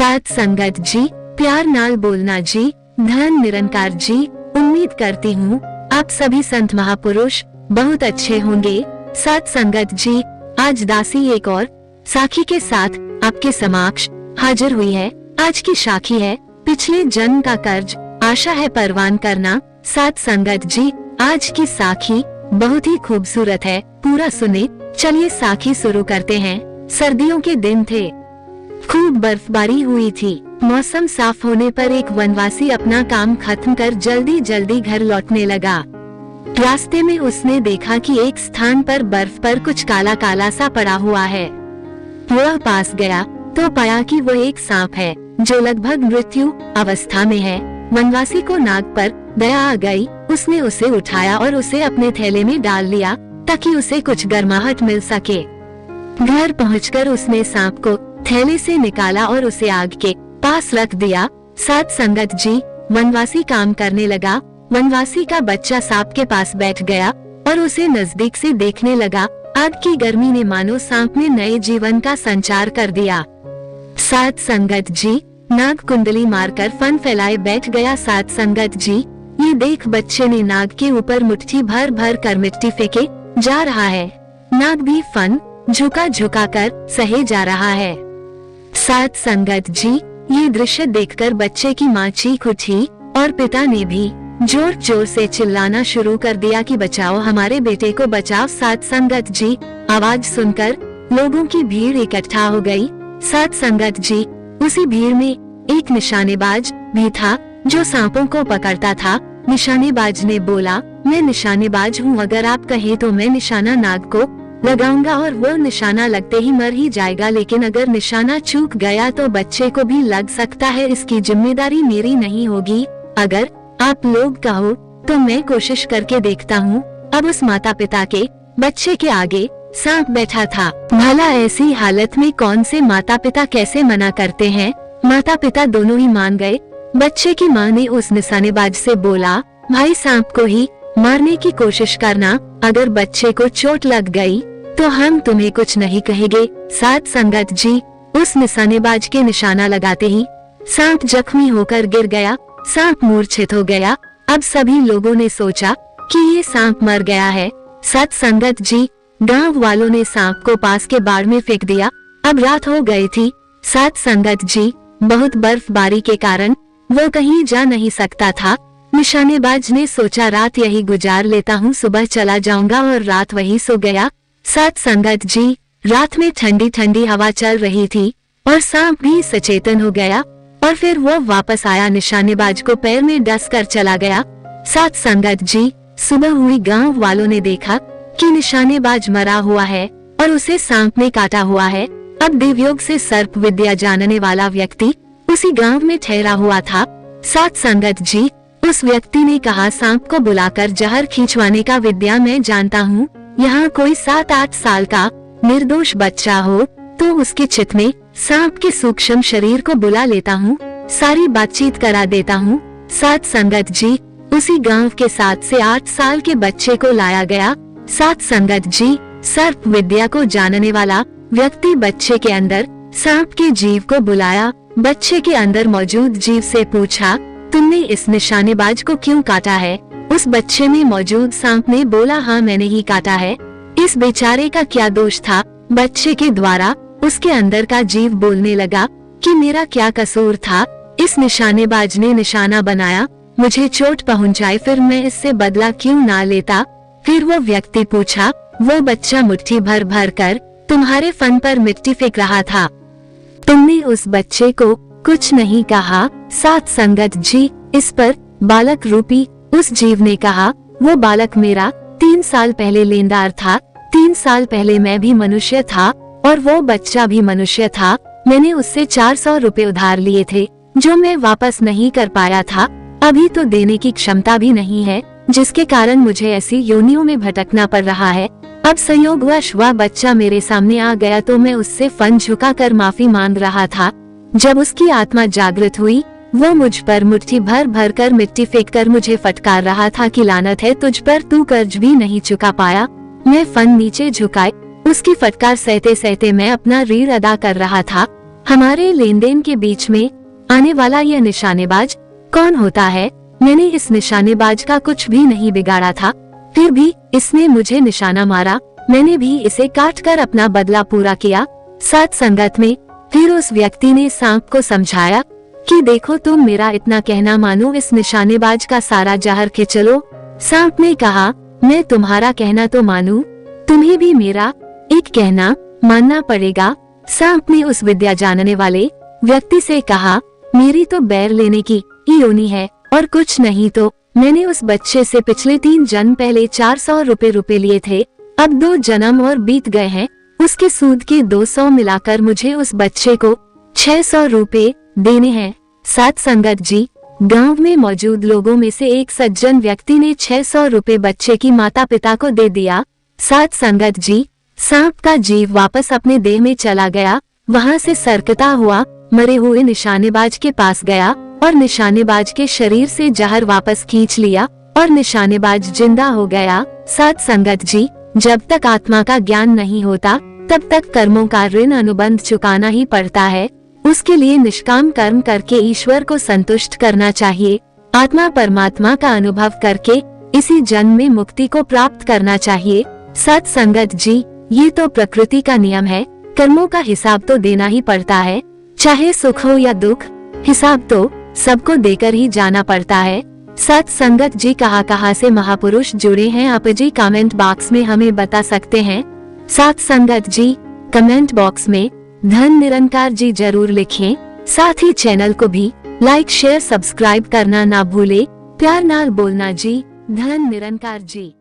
साथ संगत जी, प्यार नाल बोलना जी, धन निरंकार जी। उम्मीद करती हूँ आप सभी संत महापुरुष बहुत अच्छे होंगे। साथ संगत जी, आज दासी एक और साखी के साथ आपके समक्ष हाजिर हुई है। आज की साखी है पिछले जन्म का कर्ज, आशा है परवान करना। साथ संगत जी, आज की साखी बहुत ही खूबसूरत है, पूरा सुने। चलिए साखी शुरू करते हैं। सर्दियों के दिन थे, खूब बर्फबारी हुई थी। मौसम साफ होने पर एक वनवासी अपना काम खत्म कर जल्दी जल्दी घर लौटने लगा। रास्ते में उसने देखा कि एक स्थान पर बर्फ पर कुछ काला काला सा पड़ा हुआ है। वह पास गया तो पाया कि वह एक सांप है जो लगभग मृत्यु अवस्था में है। वनवासी को नाग पर दया आ गई। उसने उसे उठाया और उसे अपने थैले में डाल लिया ताकि उसे कुछ गर्माहट मिल सके। घर पहुंचकर उसने सांप को थैले से निकाला और उसे आग के पास रख दिया। साथ संगत जी, वनवासी काम करने लगा। वनवासी का बच्चा सांप के पास बैठ गया और उसे नजदीक से देखने लगा। आग की गर्मी ने मानो सांप में नए जीवन का संचार कर दिया। साथ संगत जी, नाग कुंडली मारकर फन फैलाए बैठ गया। साथ संगत जी, ये देख बच्चे ने नाग के ऊपर मुट्ठी भर भर कर मिट्टी फेंके जा रहा है। नाग भी फन झुका झुका कर सहे जा रहा है। साथ संगत जी, ये दृश्य देखकर बच्चे की माँ चीख उठी और पिता ने भी जोर जोर से चिल्लाना शुरू कर दिया कि बचाओ, हमारे बेटे को बचाओ। साथ संगत जी, आवाज सुनकर लोगों की भीड़ इकट्ठा हो गई। साथ संगत जी, उसी भीड़ में एक निशानेबाज भी था जो सांपों को पकड़ता था। निशानेबाज ने बोला, मैं निशानेबाज हूँ, अगर आप कहें तो मैं निशाना नाग को लगाऊंगा और वो निशाना लगते ही मर ही जाएगा, लेकिन अगर निशाना चूक गया तो बच्चे को भी लग सकता है। इसकी जिम्मेदारी मेरी नहीं होगी। अगर आप लोग कहो तो मैं कोशिश करके देखता हूँ। अब उस माता पिता के बच्चे के आगे सांप बैठा था। भला ऐसी हालत में कौन से माता पिता कैसे मना करते हैं। माता पिता दोनों ही मान गए। बच्चे की माँ ने उस निशानेबाज से बोला, भाई सांप को ही मारने की कोशिश करना, अगर बच्चे को चोट लग गई तो हम तुम्हें कुछ नहीं कहेंगे। साथ संगत जी, उस निशानेबाज के निशाना लगाते ही सांप जख्मी होकर गिर गया। सांप मूर्छित हो गया। अब सभी लोगों ने सोचा कि ये सांप मर गया है। साथ संगत जी, गांव वालों ने सांप को पास के बाड़ में फेंक दिया। अब रात हो गई थी। साथ संगत जी, बहुत बर्फबारी के कारण वो कहीं जा नहीं सकता था। निशानेबाज ने सोचा रात यही गुजार लेता हूँ, सुबह चला जाऊंगा, और रात वही सो गया। साथ संगत जी, रात में ठंडी ठंडी हवा चल रही थी और सांप भी सचेतन हो गया और फिर वो वापस आया। निशानेबाज को पैर में डस कर चला गया। साथ संगत जी, सुबह हुई। गांव वालों ने देखा कि निशानेबाज मरा हुआ है और उसे सांप ने काटा हुआ है। अब देवयोग से सर्प विद्या जानने वाला व्यक्ति उसी गांव में ठहरा हुआ था। साथ संगत जी, उस व्यक्ति ने कहा, सांप को बुलाकर जहर खींचवाने का विद्या मैं जानता हूँ। यहाँ कोई 7-8 साल का निर्दोष बच्चा हो तो उसके चित्त में सांप के सूक्ष्म शरीर को बुला लेता हूँ, सारी बातचीत करा देता हूँ। साथ संगत जी, उसी गांव के 7 से 8 साल के बच्चे को लाया गया। साथ संगत जी, सर्प विद्या को जानने वाला व्यक्ति बच्चे के अंदर सांप के जीव को बुलाया। बच्चे के अंदर मौजूद जीव से पूछा, तुमने इस निशानेबाज को क्यों काटा है। उस बच्चे में मौजूद सांप ने बोला, हाँ मैंने ही काटा है। इस बेचारे का क्या दोष था। बच्चे के द्वारा उसके अंदर का जीव बोलने लगा कि मेरा क्या कसूर था। इस निशानेबाज ने निशाना बनाया, मुझे चोट पहुंचाई, फिर मैं इससे बदला क्यों ना लेता। फिर वो व्यक्ति पूछा, वो बच्चा मुट्ठी भर भर कर तुम्हारे फन पर मिट्टी फेंक रहा था, तुमने उस बच्चे को कुछ नहीं कहा। साथ संगत जी, इस पर बालक रूपी उस जीव ने कहा, वो बालक मेरा 3 साल पहले लेनदार था। 3 साल पहले मैं भी मनुष्य था और वो बच्चा भी मनुष्य था। मैंने उससे 400 रुपए उधार लिए थे जो मैं वापस नहीं कर पाया था। अभी तो देने की क्षमता भी नहीं है, जिसके कारण मुझे ऐसी योनियों में भटकना पड़ रहा है। अब संयोगवश वह बच्चा मेरे सामने आ गया तो मैं उससे फन झुकाकर माफी मांग रहा था। जब उसकी आत्मा जागृत हुई, वो मुझ पर मुट्ठी भर भर कर मिट्टी फेंककर मुझे फटकार रहा था कि लानत है तुझ पर, तू कर्ज भी नहीं चुका पाया। मैं फन नीचे झुकाए उसकी फटकार सहते सहते मैं अपना ऋण अदा कर रहा था। हमारे लेन देन के बीच में आने वाला यह निशानेबाज कौन होता है? मैंने इस निशानेबाज का कुछ भी नहीं बिगाड़ा था, फिर भी इसने मुझे निशाना मारा। मैंने भी इसे काट कर अपना बदला पूरा किया। साथ संगत में फिर उस व्यक्ति ने सांप को समझाया कि देखो, तुम मेरा इतना कहना मानो, इस निशानेबाज का सारा जहर खिंच लो। सांप ने कहा, मैं तुम्हारा कहना तो मानूं, तुम्हें भी मेरा एक कहना मानना पड़ेगा। सांप ने उस विद्या जानने वाले व्यक्ति से कहा, मेरी तो बैर लेने की ही योनि है और कुछ नहीं तो। मैंने उस बच्चे से पिछले 3 जन्म पहले 400 रुपए लिए थे, अब 2 जन्म और बीत गए हैं, उसके सूद के 200 मिलाकर मुझे उस बच्चे को 600 रुपए देने हैं। साथ संगत जी, गांव में मौजूद लोगों में से एक सज्जन व्यक्ति ने 600 रुपए बच्चे की माता पिता को दे दिया। साथ संगत जी, सांप का जीव वापस अपने देह में चला गया। वहां से सरकता हुआ मरे हुए निशानेबाज के पास गया और निशानेबाज के शरीर से जहर वापस खींच लिया और निशानेबाज जिंदा हो गया। साथ संगत जी, जब तक आत्मा का ज्ञान नहीं होता तब तक कर्मों का ऋण अनुबंध चुकाना ही पड़ता है। उसके लिए निष्काम कर्म करके ईश्वर को संतुष्ट करना चाहिए। आत्मा परमात्मा का अनुभव करके इसी जन्म में मुक्ति को प्राप्त करना चाहिए। सत संगत जी, ये तो प्रकृति का नियम है, कर्मों का हिसाब तो देना ही पड़ता है, चाहे सुख हो या दुख, हिसाब तो सबको देकर ही जाना पड़ता है। सत संगत जी, कहाँ से महापुरुष जुड़े हैं आप जी? कमेंट बॉक्स में हमें बता सकते हैं। सत संगत जी, कमेंट बॉक्स में धन निरंकार जी जरूर लिखें। साथ ही चैनल को भी लाइक शेयर सब्सक्राइब करना ना भूले। प्यार नाल बोलना जी। धन निरंकार जी।